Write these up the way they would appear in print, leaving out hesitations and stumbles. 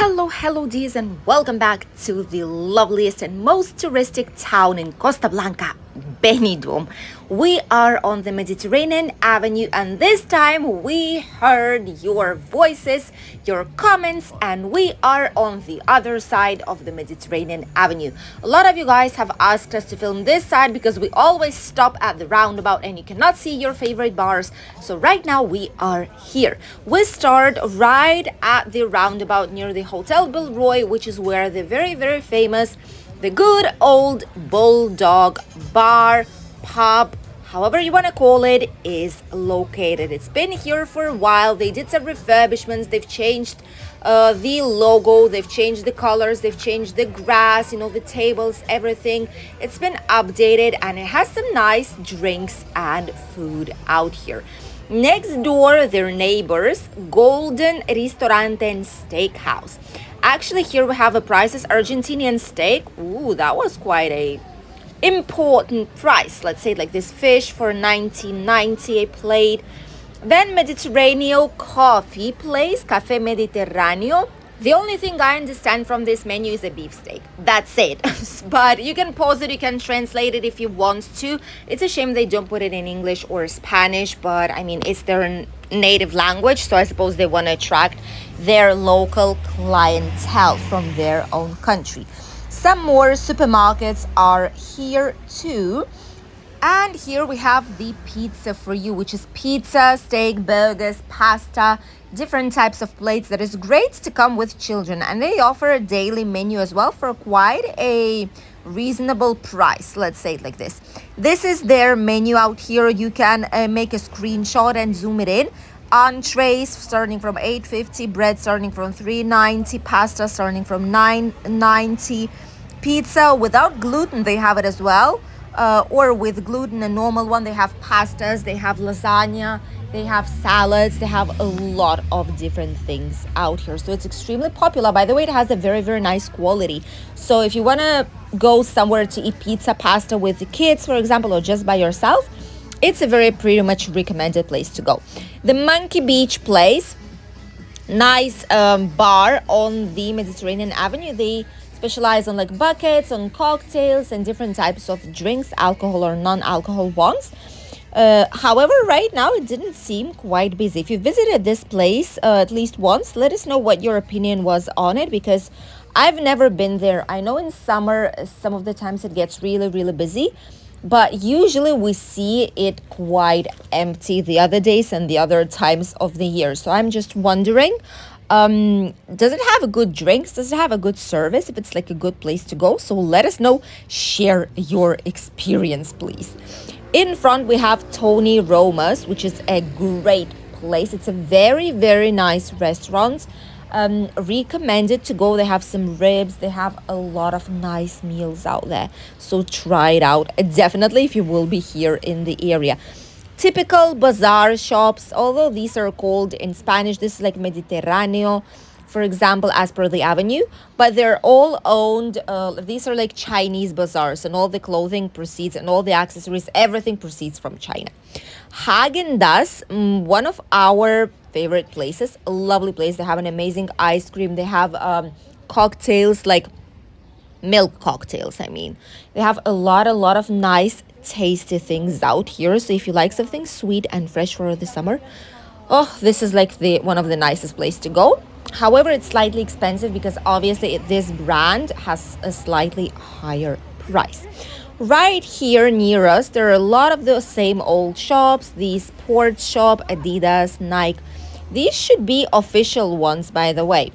Hello, dears, and welcome back to the loveliest and most touristic town in Costa Blanca, Benidorm. We are on the Mediterranean Avenue, and this time we heard your voices, your comments, and we are on the other side of the Mediterranean Avenue. A lot of you guys have asked us to film this side because we always stop at the roundabout and you cannot see your favorite bars. So right now we are here. We start right at the roundabout near the Hotel Bilroy, which is where the very famous, the good old Bulldog bar, pub, however you want to call it, is located. It's been here for a while. They did some refurbishments. They've changed the logo, they've changed the colors, they've changed the grass, the tables, everything. It's been updated and it has some nice drinks and food out here. Next door, their neighbors, Golden Ristorante and Steakhouse. Actually, here we have a prices. Argentinian steak. Ooh, that was quite a important price. Let's say like this, fish for 19.90 a plate. Then Mediterranean coffee place, Cafe Mediterraneo. The only thing I understand from this menu is a beefsteak. That's it. But you can pause it, you can translate it if you want to. It's a shame they don't put it in English or Spanish, but I mean, it's their native language, so I suppose they want to attract their local clientele from their own country. Some more supermarkets are here too. And here we have the pizza for you, which is pizza, steak, burgers, pasta, different types of plates. That is great to come with children. And they offer a daily menu as well for quite a reasonable price. Let's say it like this. This is their menu out here. You can make a screenshot and zoom it in. Entrees starting from $8.50, bread starting from $3.90, pasta starting from $9.90, pizza without gluten, they have it as well. Or with gluten, a normal one. They have pastas, they have lasagna, they have salads, they have a lot of different things out here. So it's extremely popular. By the way, it has a very nice quality. So if you want to go somewhere to eat pizza, pasta with the kids, for example, or just by yourself, it's a very pretty much recommended place to go. The Monkey Beach place, nice bar on the Mediterranean Avenue. They specialize on like buckets, on cocktails and different types of drinks, alcohol or non-alcohol ones. However, right now it didn't seem quite busy. If you visited this place at least once, let us know what your opinion was on it, because I've never been there. I know in summer some of the times it gets really busy, but usually we see it quite empty the other days and the other times of the year. So I'm just wondering, does it have a good drinks? Does it have a good service? If it's like a good place to go, so let us know. Share your experience, please. In front we have Tony Roma's, which is a great place. It's a very nice restaurant. Recommended to go. They have some ribs, they have a lot of nice meals out there, so try it out definitely if you will be here in the area. Typical bazaar shops, although these are called in Spanish, this is like Mediterraneo, for example, as per the avenue, but they're all owned, these are like Chinese bazaars, and all the clothing proceeds and all the accessories, everything proceeds from China. Häagen-Dazs, one of our favorite places, a lovely place. They have an amazing ice cream. They have cocktails, like milk cocktails, I mean. They have a lot of nice tasty things out here. So if you like something sweet and fresh for the summer, oh, this is like the one of the nicest place to go. However, it's slightly expensive because obviously this brand has a slightly higher price. Right here near us, there are a lot of the same old shops. The sports shop, Adidas, Nike. These should be official ones, by the way,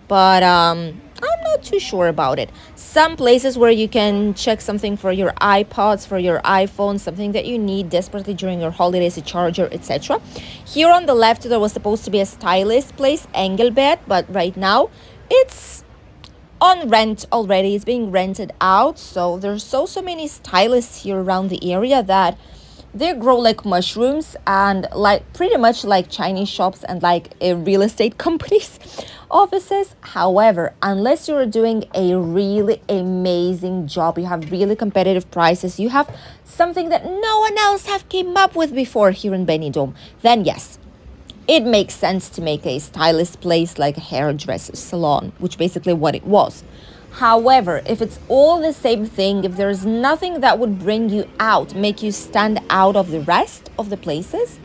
but I'm not too sure about it. Some places where you can check something for your iPods, for your iPhone, something that you need desperately during your holidays, a charger, etc. Here on the left, there was supposed to be a stylist place, Engelbert, but right now it's on rent already. It's being rented out. So there's so many stylists here around the area that they grow like mushrooms, and like pretty much like Chinese shops and like real estate companies offices. However, unless you're doing a really amazing job, you have really competitive prices, you have something that no one else have came up with before here in Benidorm, then yes, it makes sense to make a stylist place like a hairdresser salon, which basically what it was. However, if it's all the same thing, if there's nothing that would bring you out, make you stand out of the rest of the places,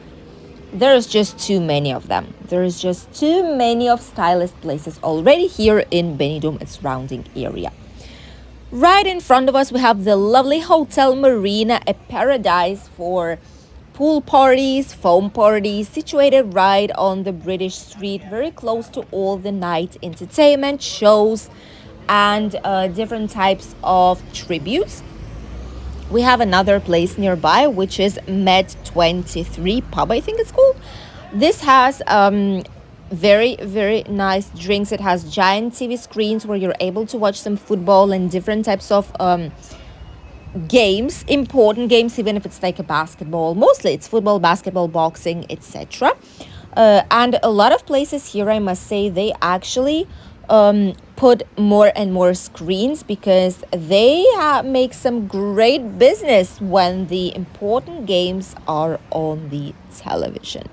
there's just too many of them. There's just too many of stylist places already here in Benidorm and surrounding area. Right in front of us, we have the lovely Hotel Marina, a paradise for pool parties, foam parties, situated right on the British street, very close to all the night entertainment shows and different types of tributes. We have another place nearby, which is Med 23 Pub, I think it's called. This has very, very nice drinks. It has giant TV screens where you're able to watch some football and different types of games, important games, even if it's like a basketball. Mostly it's football, basketball, boxing, etc. And a lot of places here, I must say, they actually put more and more screens because they make some great business when the important games are on the television.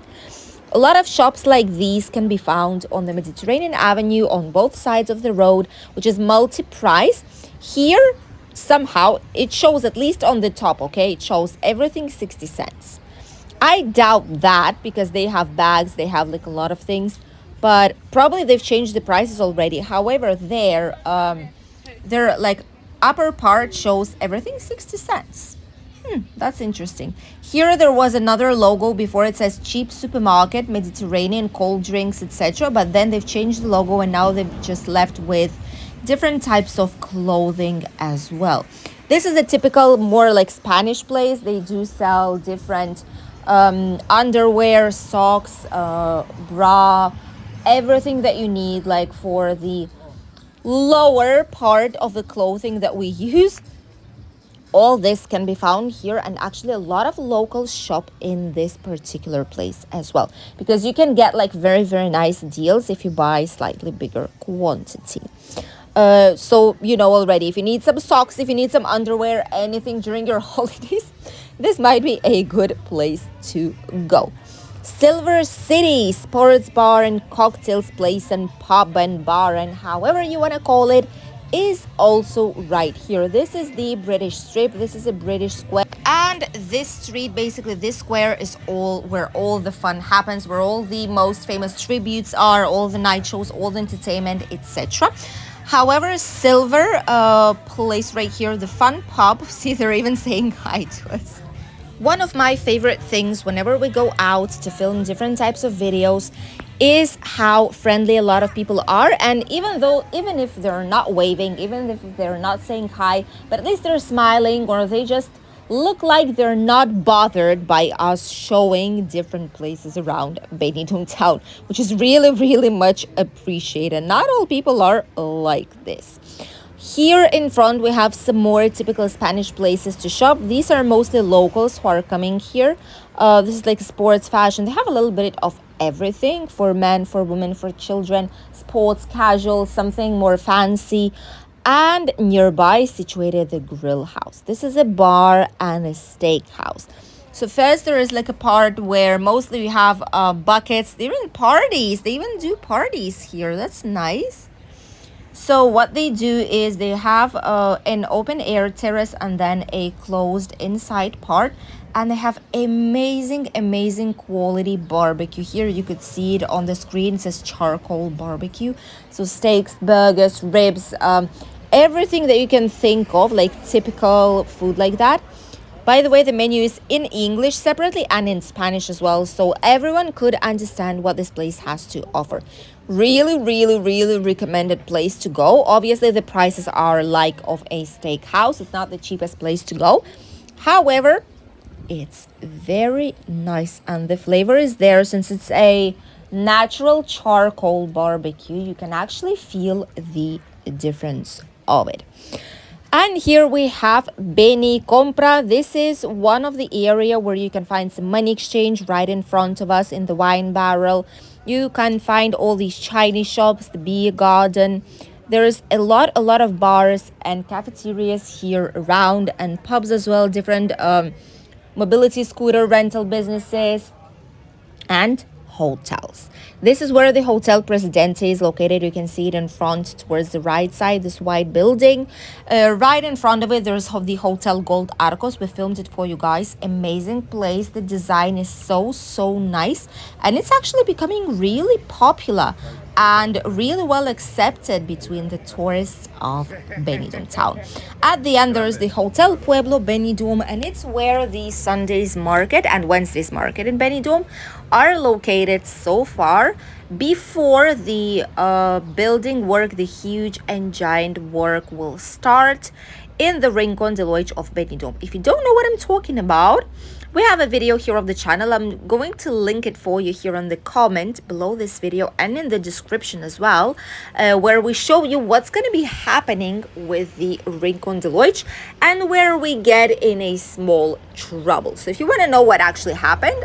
A lot of shops like these can be found on the Mediterranean Avenue on both sides of the road, which is multi-price. Here, somehow, it shows, at least on the top, okay? It shows everything 60 cents. I doubt that because they have bags, they have like a lot of things, but probably they've changed the prices already. However, their like upper part shows everything 60 cents. That's interesting. Here there was another logo before. It says cheap supermarket, Mediterranean, cold drinks, etc. But then they've changed the logo and now they've just left with different types of clothing as well. This is a typical, more like Spanish place. They do sell different underwear, socks, bra, everything that you need, like for the lower part of the clothing that we use. All this can be found here, and actually a lot of locals shop in this particular place as well, because you can get like very, very nice deals if you buy slightly bigger quantity. So you know already, if you need some socks, if you need some underwear, anything during your holidays, this might be a good place to go. Silver City sports bar and cocktails place and pub and bar and however you want to call it is also right here. This is the British Strip. This is a British square. And this street, basically this square, is all where all the fun happens, where all the most famous tributes are, all the night shows, all the entertainment, etc. However, Silver place right here, the fun pub, see, they're even saying hi to us. One of my favorite things whenever we go out to film different types of videos is how friendly a lot of people are. And even if they're not waving, even if they're not saying hi, but at least they're smiling, or they just look like they're not bothered by us showing different places around Benidorm town, which is really, really much appreciated. Not all people are like this. Here in front, we have some more typical Spanish places to shop. These are mostly locals who are coming here. This is like sports fashion. They have a little bit of everything for men, for women, for children, sports, casual, something more fancy. And nearby situated the grill house. This is a bar and a steak house. So first there is like a part where mostly we have buckets, even parties. They even do parties here. That's nice. So what they do is they have an open air terrace and then a closed inside part. And they have amazing quality barbecue. Here you could see it on the screen. It says charcoal barbecue. So steaks, burgers, ribs, everything that you can think of, like typical food like that. By the way, the menu is in English separately and in Spanish as well, so everyone could understand what this place has to offer. Really recommended place to go. Obviously, the prices are like of a steakhouse. It's not the cheapest place to go. However, it's very nice and the flavor is there. Since it's a natural charcoal barbecue, you can actually feel the difference of it. And here we have Beni Compra. This is one of the area where you can find some money exchange right in front of us in the wine barrel. You can find all these Chinese shops, the beer garden. There's a lot of bars and cafeterias here around, and pubs as well, different mobility scooter rental businesses and Hotels. This is where the Hotel Presidente is located. You can see it in front towards the right side, this white building. Right in front of it, there's the Hotel Gold Arcos. We filmed it for you guys. Amazing place. The design is so nice. And it's actually becoming really popular and really well accepted between the tourists of Benidorm town. At the end, there's the Hotel Pueblo Benidorm, and it's where the Sundays market and Wednesdays market in Benidorm are located so far. Before the building work, the huge and giant work will start in the Rincon de Loix of Benidorm. If you don't know what I'm talking about, we have a video here of the channel. I'm going to link it for you here on the comment below this video and in the description as well, where we show you what's going to be happening with the Rincon de Loix and where we get in a small trouble. So if you want to know what actually happened,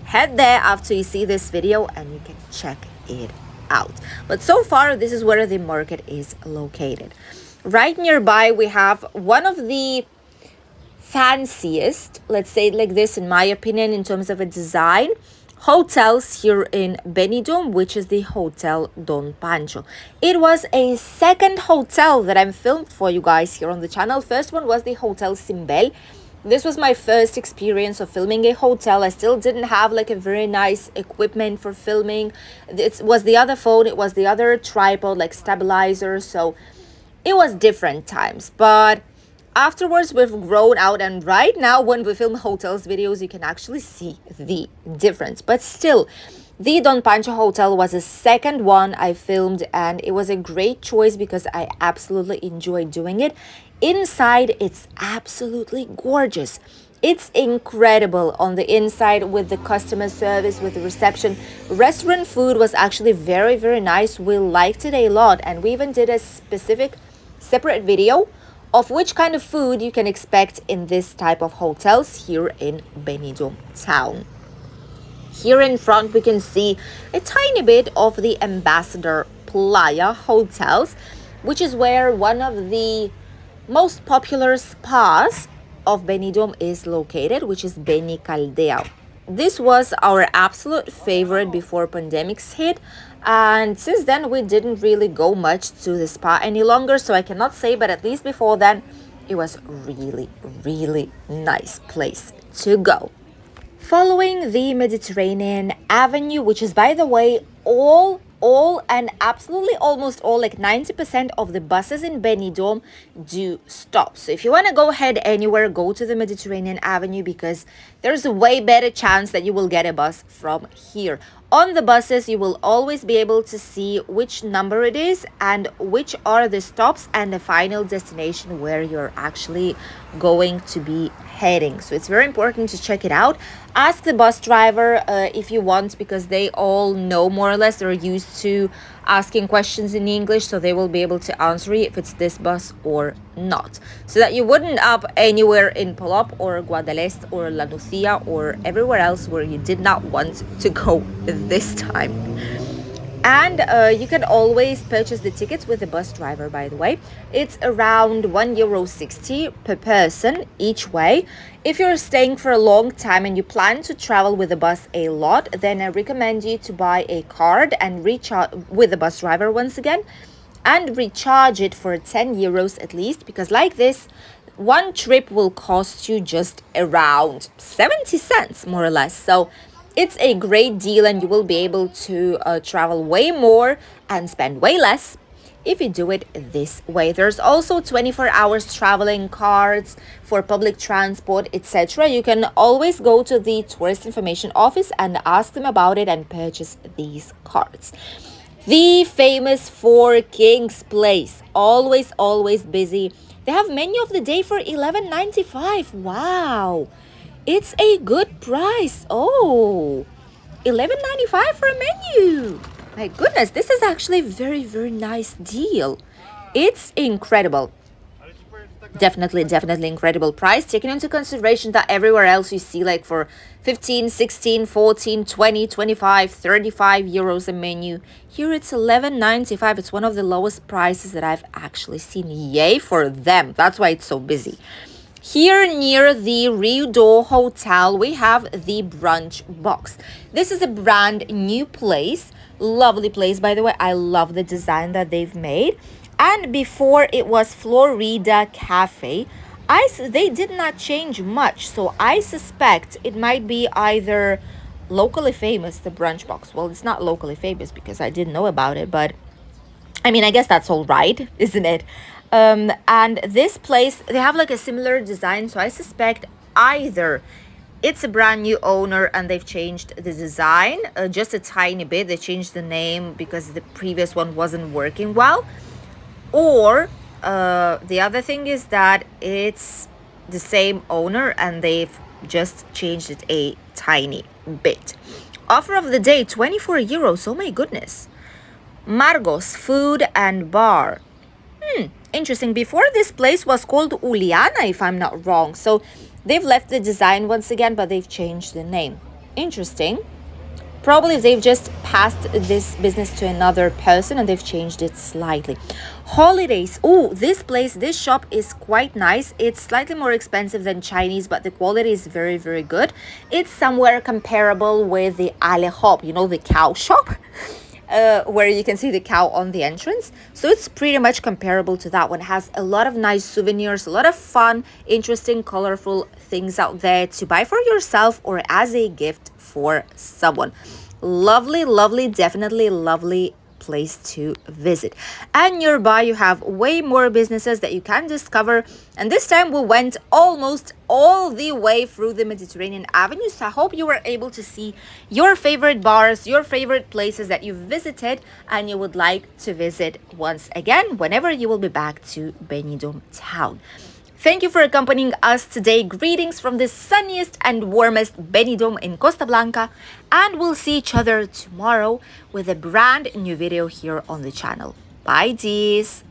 head there after you see this video and you can check it out. But so far, this is where the market is located. Right nearby, we have one of the fanciest, let's say it like this, in my opinion, in terms of a design, hotels here in Benidorm, which is the Hotel Don Pancho. It was a second hotel that I'm filmed for you guys here on the channel. First one was the Hotel Simbel. This was my first experience of filming a hotel. I still didn't have like a very nice equipment for filming. It was the other phone, it was the other tripod, like stabilizer, so it was different times. But afterwards, we've grown out, and right now when we film hotels videos, you can actually see the difference. But still, the Don Pancho Hotel was the second one I filmed, and it was a great choice because I absolutely enjoyed doing it. Inside, it's absolutely gorgeous. It's incredible on the inside with the customer service, with the reception. Restaurant food was actually very nice. We liked it a lot, and we even did a specific separate video of which kind of food you can expect in this type of hotels here in Benidorm town. Here in front, we can see a tiny bit of the Ambassador Playa hotels, which is where one of the most popular spas of Benidorm is located, which is Beni Caldea. This was our absolute favorite before pandemics hit, and since then we didn't really go much to the spa any longer, so I cannot say, but at least before then it was really nice place to go. Following the Mediterranean Avenue, which is, by the way, all and absolutely almost all, like 90% of the buses in Benidorm do stop. So if you want to go ahead anywhere, go to the Mediterranean Avenue, because there's a way better chance that you will get a bus from here. On the buses, you will always be able to see which number it is and which are the stops and the final destination where you're actually going to be heading. So it's very important to check it out. Ask the bus driver if you want, because they all know more or less. They're used to asking questions in English, so they will be able to answer you if it's this bus or not, so that you wouldn't up anywhere in Polop or Guadalest or La Nucia or everywhere else where you did not want to go this time. And you can always purchase the tickets with the bus driver, by the way. It's around €1.60 per person each way. If you're staying for a long time and you plan to travel with the bus a lot, then I recommend you to buy a card and recharge with the bus driver once again, and recharge it for €10 at least, because like this, one trip will cost you just around 70 cents more or less. So it's a great deal, and you will be able to travel way more and spend way less if you do it this way. There's also 24 hours traveling cards for public transport, etc. You can always go to the tourist information office and ask them about it and purchase these cards. The famous Four Kings place, always busy. They have menu of the day for $11.95. Wow, it's a good price. Oh, $11.95 for a menu. My goodness, this is actually a very nice deal. It's incredible. Definitely incredible price, taking into consideration that everywhere else you see like for 15, 16, 14, 20, 25, 35 euros a menu. Here it's $11.95. It's one of the lowest prices that I've actually seen. Yay for them. That's why it's so busy. Here near the Rio Hotel, we have the Brunch Box. This is a brand new place. Lovely place, by the way. I love the design that they've made. And before it was Florida Cafe. They did not change much, so I suspect it might be either locally famous, the Brunch Box. Well, it's not locally famous because I didn't know about it, but I mean, I guess that's all right, isn't it? And this place, they have like a similar design, so I suspect either it's a brand new owner and they've changed the design just a tiny bit. They changed the name because the previous one wasn't working well. Or the other thing is that it's the same owner and they've just changed it a tiny bit. Offer of the day, 24 euros. Oh my goodness. Margos Food and Bar. Interesting. Before, this place was called Uliana, if I'm not wrong. So they've left the design once again, but they've changed the name. Interesting. Probably they've just passed this business to another person and they've changed it slightly. Holidays. Oh, this place, this shop is quite nice. It's slightly more expensive than Chinese, but the quality is very, very good. It's somewhere comparable with the Ale Hop, you know, the cow shop. Where you can see the cow on the entrance. So it's pretty much comparable to that one. It has a lot of nice souvenirs, a lot of fun, interesting, colorful things out there to buy for yourself or as a gift for someone. Lovely, lovely, definitely lovely place to visit. And nearby you have way more businesses that you can discover, and this time we went almost all the way through the Mediterranean Avenue, so I hope you were able to see your favorite bars, your favorite places that you visited and you would like to visit once again whenever you will be back to Benidorm town. Thank you for accompanying us today. Greetings from the sunniest and warmest Benidorm in Costa Blanca. And we'll see each other tomorrow with a brand new video here on the channel. Bye, dears.